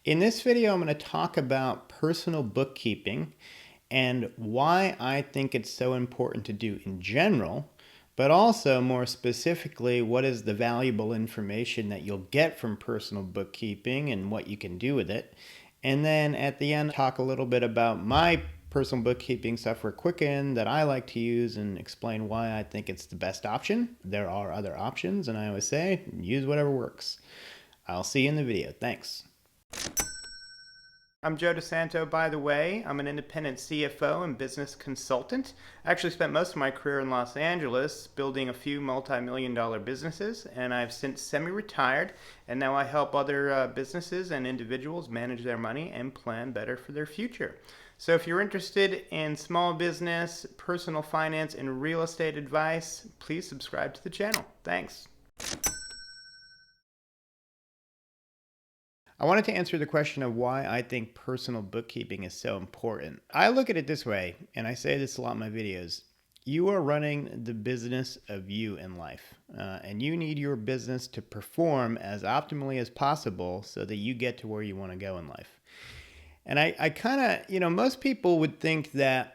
In this video, I'm going to talk about personal bookkeeping and why I think it's so important to do in general, but also more specifically, what is the valuable information that you'll get from personal bookkeeping and what you can do with it. And then at the end, talk a little bit about my personal bookkeeping software, Quicken, that I like to use and explain why I think it's the best option. There are other options, and I always say, use whatever works. I'll see you in the video. Thanks. I'm Joe DeSanto, by the way. I'm an independent CFO and business consultant. I actually spent most of my career in Los Angeles building a few multi-million-dollar businesses, and I've since semi-retired, and now I help other businesses and individuals manage their money and plan better for their future. So if you're interested in small business, personal finance, and real estate advice, please subscribe to the channel. Thanks. I wanted to answer the question of why I think personal bookkeeping is so important. I look at it this way, and I say this a lot in my videos. You are running the business of you in life, and you need your business to perform as optimally as possible so that you get to where you want to go in life. And I kind of, most people would think that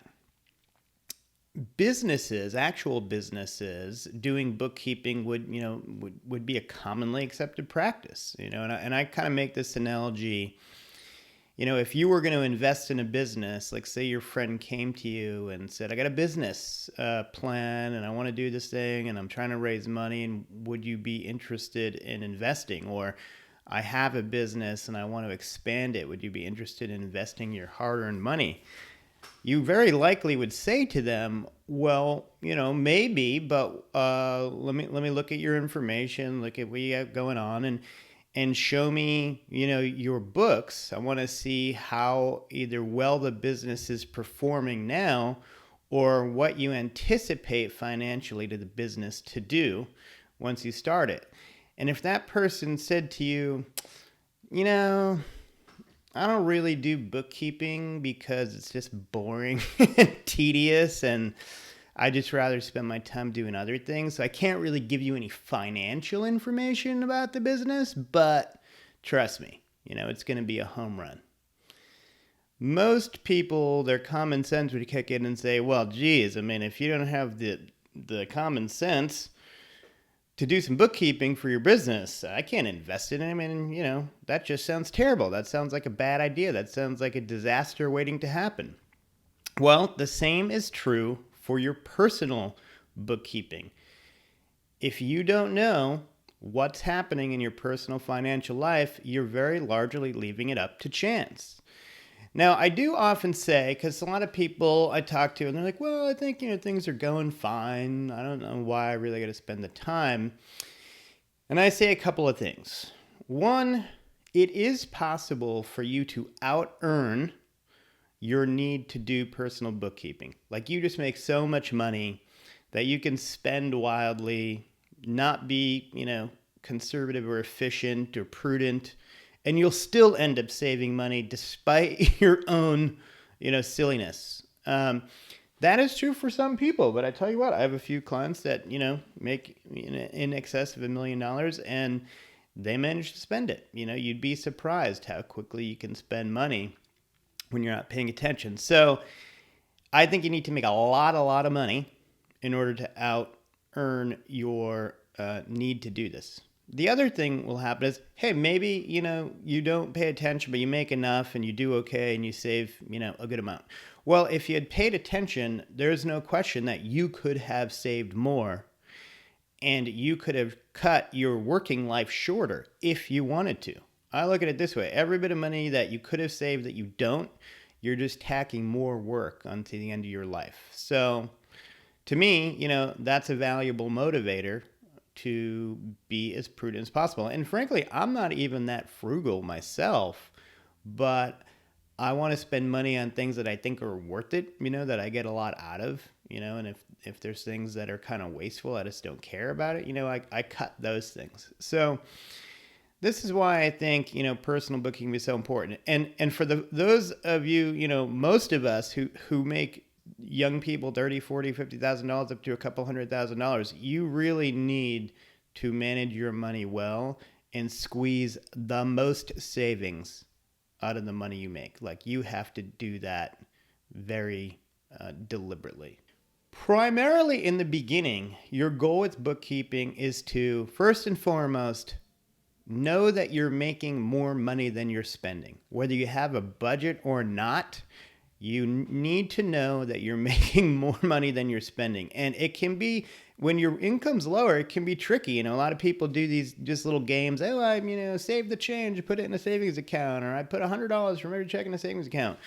businesses, actual businesses, doing bookkeeping would be a commonly accepted practice, and I kind of make this analogy. If you were going to invest in a business, like say your friend came to you and said, I got a business plan and I want to do this thing and I'm trying to raise money, and would you be interested in investing? Or I have a business and I want to expand it. Would you be interested in investing your hard-earned money? You very likely would say to them, well, maybe, but let me look at your information, look at what you have going on, and show me, your books. I want to see how either well the business is performing now or what you anticipate financially to the business to do once you start it. And if that person said to you, I don't really do bookkeeping because it's just boring and tedious, and I just rather spend my time doing other things. So I can't really give you any financial information about the business, but trust me, it's going to be a home run. Most people, their common sense would kick in and say, well, geez, if you don't have the common sense to do some bookkeeping for your business, I can't invest in it. That just sounds terrible. That sounds like a bad idea. That sounds like a disaster waiting to happen. Well, the same is true for your personal bookkeeping. If you don't know what's happening in your personal financial life, you're very largely leaving it up to chance. Now, I do often say, because a lot of people I talk to, and they're like, well, I think, things are going fine. I don't know why I really got to spend the time. And I say a couple of things. One, it is possible for you to out-earn your need to do personal bookkeeping. Like you just make so much money that you can spend wildly, not be, conservative or efficient or prudent, and you'll still end up saving money despite your own, silliness. That is true for some people, but I tell you what, I have a few clients that, make in excess of $1 million, and they manage to spend it. You'd be surprised how quickly you can spend money when you're not paying attention. So I think you need to make a lot of money in order to out-earn your need to do this. The other thing will happen is, hey, maybe, you don't pay attention, but you make enough and you do okay and you save, a good amount. Well, if you had paid attention, there's no question that you could have saved more and you could have cut your working life shorter if you wanted to. I look at it this way. Every bit of money that you could have saved that you don't, you're just tacking more work onto the end of your life. So to me, that's a valuable motivator to be as prudent as possible. And frankly, I'm not even that frugal myself, but I want to spend money on things that I think are worth it, that I get a lot out of, and if there's things that are kind of wasteful, I just don't care about it, I cut those things. So this is why I think, personal bookkeeping is so important. And for those of you, most of us who make young people $30,000, $40,000, $50,000 up to a couple $100,000, you really need to manage your money well and squeeze the most savings out of the money you make. Like, you have to do that very deliberately. Primarily in the beginning, your goal with bookkeeping is to, first and foremost, know that you're making more money than you're spending. Whether you have a budget or not, you need to know that you're making more money than you're spending. And it can be, when your income's lower, it can be tricky. You know, a lot of people do these just little games. Oh, I, save the change, put it in a savings account, or I put $100 from every check in a savings account,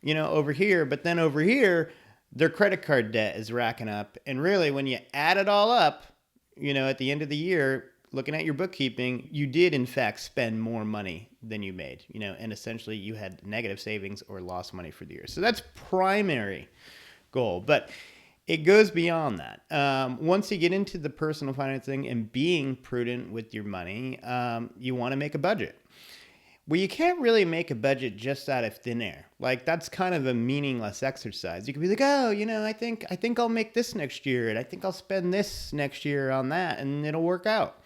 over here. But then over here, their credit card debt is racking up. And really, when you add it all up, at the end of the year, looking at your bookkeeping, you did in fact spend more money than you made, and essentially you had negative savings or lost money for the year. So that's primary goal, but it goes beyond that. Once you get into the personal financing and being prudent with your money, you want to make a budget. Well, you can't really make a budget just out of thin air. Like, that's kind of a meaningless exercise. You could be like, oh, I think I'll make this next year, and I think I'll spend this next year on that, and it'll work out.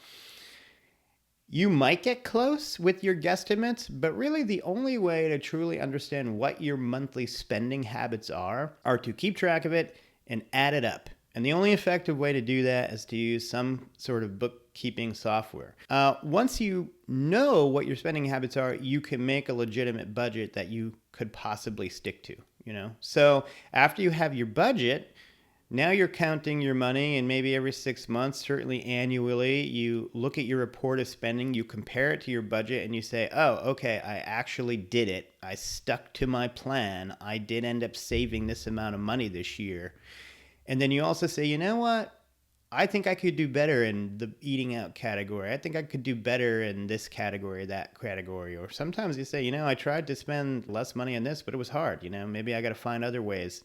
You might get close with your guesstimates, but really the only way to truly understand what your monthly spending habits are to keep track of it and add it up. And the only effective way to do that is to use some sort of bookkeeping software. Once you know what your spending habits are, you can make a legitimate budget that you could possibly stick to, So after you have your budget, now you're counting your money, and maybe every 6 months, certainly annually, you look at your report of spending, you compare it to your budget, and you say, oh, okay, I actually did it. I stuck to my plan. I did end up saving this amount of money this year. And then you also say, you know what? I think I could do better in the eating out category. I think I could do better in this category, that category. Or sometimes you say, I tried to spend less money on this, but it was hard. Maybe I got to find other ways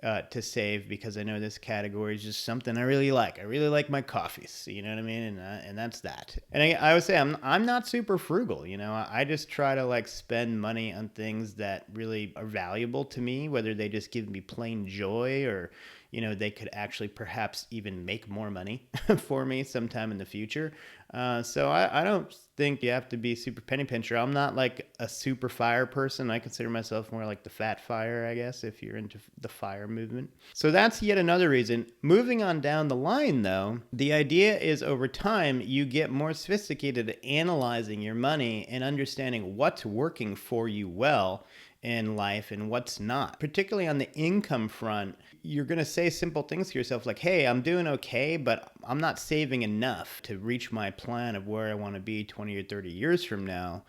to save, because I know this category is just something I really like. I really like my coffees, you know what I mean? And that's that. And I would say I'm not super frugal, I just try to spend money on things that really are valuable to me, whether they just give me plain joy or, they could actually perhaps even make more money for me sometime in the future. So I don't think you have to be super penny pincher. I'm not like a super fire person. I consider myself more like the fat fire, I guess, if you're into the fire movement. So that's yet another reason. Moving on down the line, though, the idea is over time, you get more sophisticated at analyzing your money and understanding what's working for you well in life and what's not. Particularly on the income front, you're going to say simple things to yourself like, hey, I'm doing okay, but I'm not saving enough to reach my plan of where I want to be 20 or 30 years from now.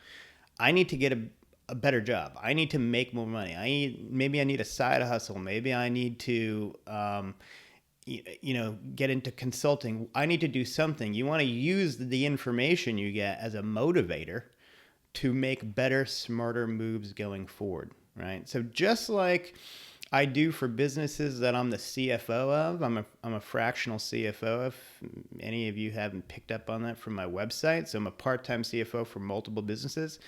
I need to get a better job. I need to make more money. Maybe I need a side hustle. Maybe I need to get into consulting. I need to do something. You want to use the information you get as a motivator to make better, smarter moves going forward, right? So just like I do for businesses that I'm the CFO of, I'm a fractional CFO, if any of you haven't picked up on that from my website. So I'm a part-time CFO for multiple businesses.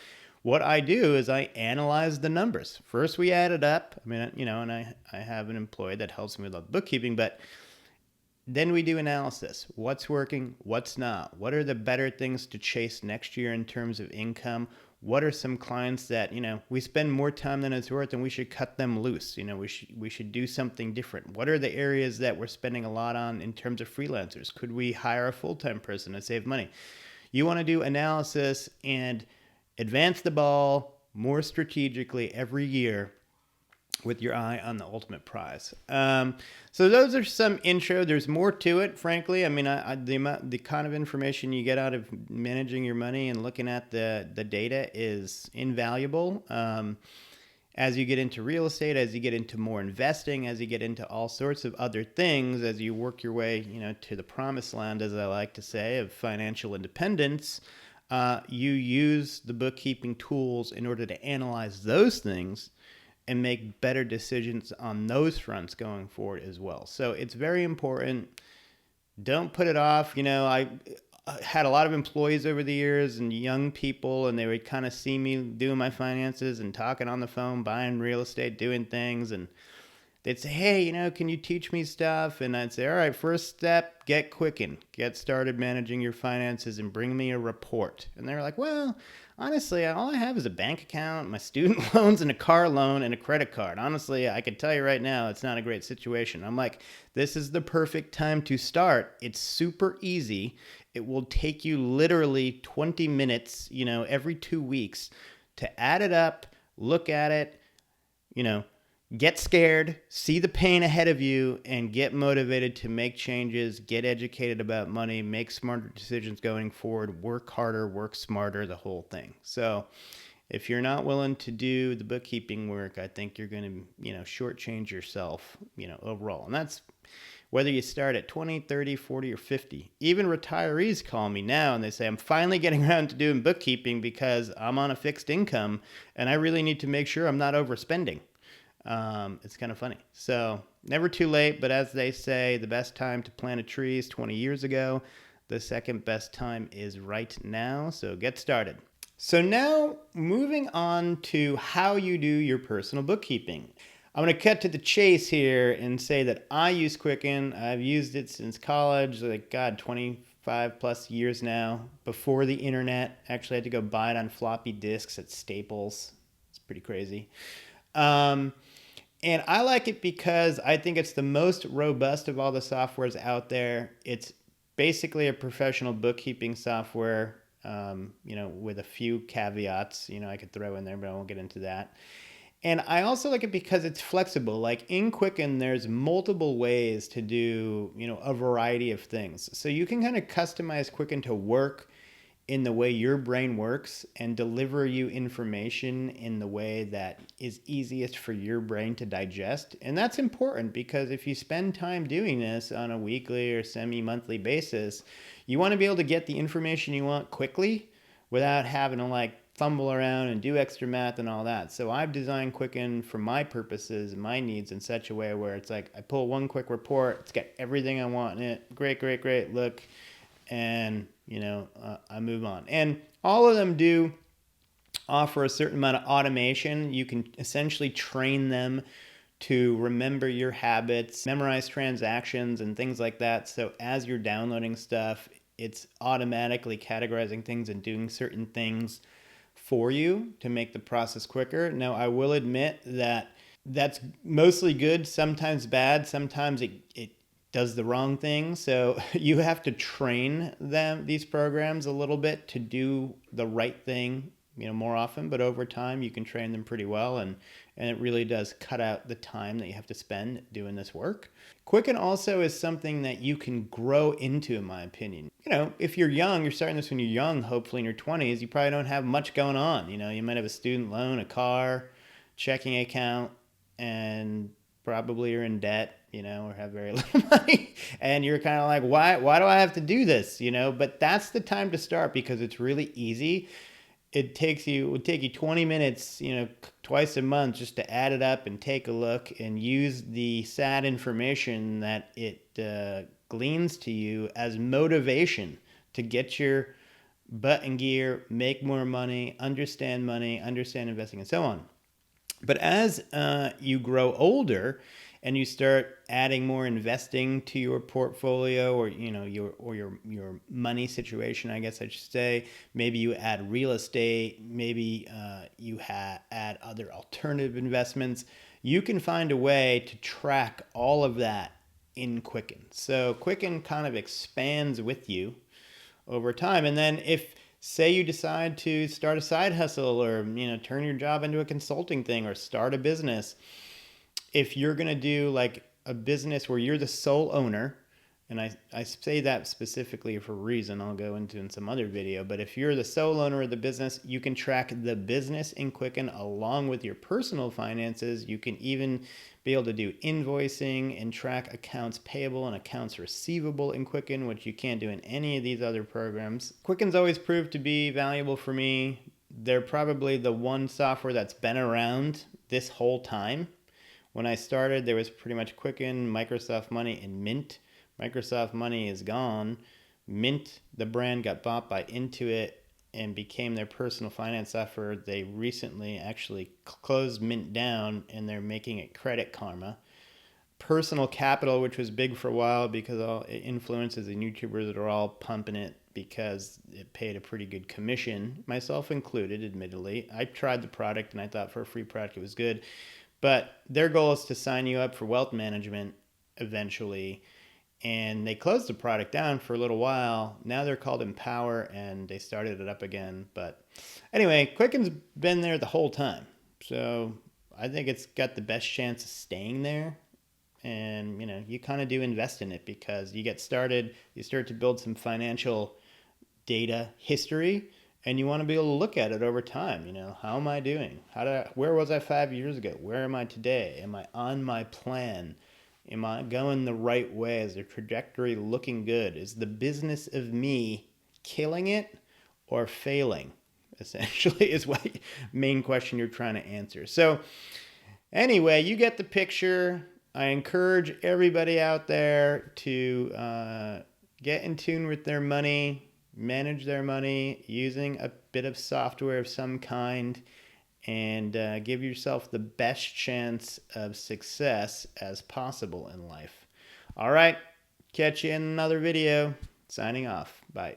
What I do is I analyze the numbers. First, we add it up. And I have an employee that helps me with the bookkeeping, but then we do analysis. What's working? What's not? What are the better things to chase next year in terms of income? What are some clients that, we spend more time than it's worth and we should cut them loose? We should do something different. What are the areas that we're spending a lot on in terms of freelancers? Could we hire a full-time person to save money? You want to do analysis and advance the ball more strategically every year with your eye on the ultimate prize. So those are some intro. There's more to it, frankly. The kind of information you get out of managing your money and looking at the data is invaluable. As you get into real estate, as you get into more investing, as you get into all sorts of other things, as you work your way, to the promised land, as I like to say, of financial independence, you use the bookkeeping tools in order to analyze those things and make better decisions on those fronts going forward as well. So it's very important. Don't put it off. I had a lot of employees over the years and young people, and they would kind of see me doing my finances and talking on the phone, buying real estate, doing things. And they'd say, hey, can you teach me stuff? And I'd say, all right, first step, get Quicken. Get started managing your finances and bring me a report. And they're like, well, honestly, all I have is a bank account, my student loans, and a car loan and a credit card. Honestly, I can tell you right now, it's not a great situation. I'm like, this is the perfect time to start. It's super easy. It will take you literally 20 minutes, every 2 weeks to add it up, look at it, you know, get scared, see the pain ahead of you, and get motivated to make changes, get educated about money, make smarter decisions going forward, work harder, work smarter, the whole thing. So if you're not willing to do the bookkeeping work, I think you're going to, shortchange yourself, overall. And that's whether you start at 20, 30, 40, or 50. Even retirees call me now and they say, I'm finally getting around to doing bookkeeping because I'm on a fixed income and I really need to make sure I'm not overspending. It's kind of funny. So never too late, but as they say, the best time to plant a tree is 20 years ago. The second best time is right now. So get started. So now moving on to how you do your personal bookkeeping. I'm going to cut to the chase here and say that I use Quicken. I've used it since college, 25 plus years now, before the internet. Actually, I had to go buy it on floppy disks at Staples. It's pretty crazy. And I like it because I think it's the most robust of all the softwares out there. It's basically a professional bookkeeping software, with a few caveats, I could throw in there, but I won't get into that. And I also like it because it's flexible. Like in Quicken, there's multiple ways to do, a variety of things. So you can kind of customize Quicken to work in the way your brain works and deliver you information in the way that is easiest for your brain to digest. And that's important because if you spend time doing this on a weekly or semi-monthly basis, you want to be able to get the information you want quickly without having to fumble around and do extra math and all that. So I've designed Quicken for my purposes and my needs in such a way where it's like I pull one quick report, it's got everything I want in it. Great, look, and I move on. And all of them do offer a certain amount of automation. You can essentially train them to remember your habits, memorize transactions and things like that. So as you're downloading stuff, it's automatically categorizing things and doing certain things for you to make the process quicker. Now, I will admit that that's mostly good, sometimes bad, sometimes it does the wrong thing. So you have to train these programs a little bit to do the right thing, more often, but over time you can train them pretty well, and it really does cut out the time that you have to spend doing this work. Quicken also is something that you can grow into, in my opinion. If you're young, you're starting this when you're young, hopefully in your 20s, you probably don't have much going on. You might have a student loan, a car, checking account, and probably you're in debt, or have very little money, and you're kind of like, why do I have to do this? But that's the time to start because it's really easy. It would take you 20 minutes, twice a month just to add it up and take a look and use the sad information that it gleans to you as motivation to get your butt in gear, make more money, understand investing, and so on. But as you grow older and you start adding more investing to your portfolio, or your money situation, I guess I should say, maybe you add real estate, maybe you add other alternative investments, you can find a way to track all of that in Quicken. So Quicken kind of expands with you over time. And then if, say, you decide to start a side hustle, or turn your job into a consulting thing, or start a business, if you're going to do a business where you're the sole owner, and I say that specifically for a reason I'll go into in some other video, but if you're the sole owner of the business, you can track the business in Quicken along with your personal finances. You can even be able to do invoicing and track accounts payable and accounts receivable in Quicken, which you can't do in any of these other programs. Quicken's always proved to be valuable for me. They're probably the one software that's been around this whole time. When I started, there was pretty much Quicken, Microsoft Money, and Mint. Microsoft Money is gone. Mint, the brand, got bought by Intuit and became their personal finance software. They recently actually closed Mint down, and they're making it Credit Karma. personal capital, which was big for a while because all influencers and YouTubers are all pumping it because it paid a pretty good commission, myself included, admittedly. I tried the product and I thought for a free product it was good. But their goal is to sign you up for wealth management eventually. And they closed the product down for a little while. Now they're called Empower and they started it up again. But anyway, Quicken's been there the whole time. So I think it's got the best chance of staying there. And you kind of do invest in it because you get started, you start to build some financial data history, and you want to be able to look at it over time. How am I doing? Where was I 5 years ago? Where am I today? Am I on my plan? Am I going the right way? Is the trajectory looking good? Is the business of me killing it or failing? Essentially is what main question you're trying to answer. So anyway, you get the picture. I encourage everybody out there to get in tune with their money, manage their money using a bit of software of some kind, and give yourself the best chance of success as possible in life. All right, catch you in another video. Signing off. Bye.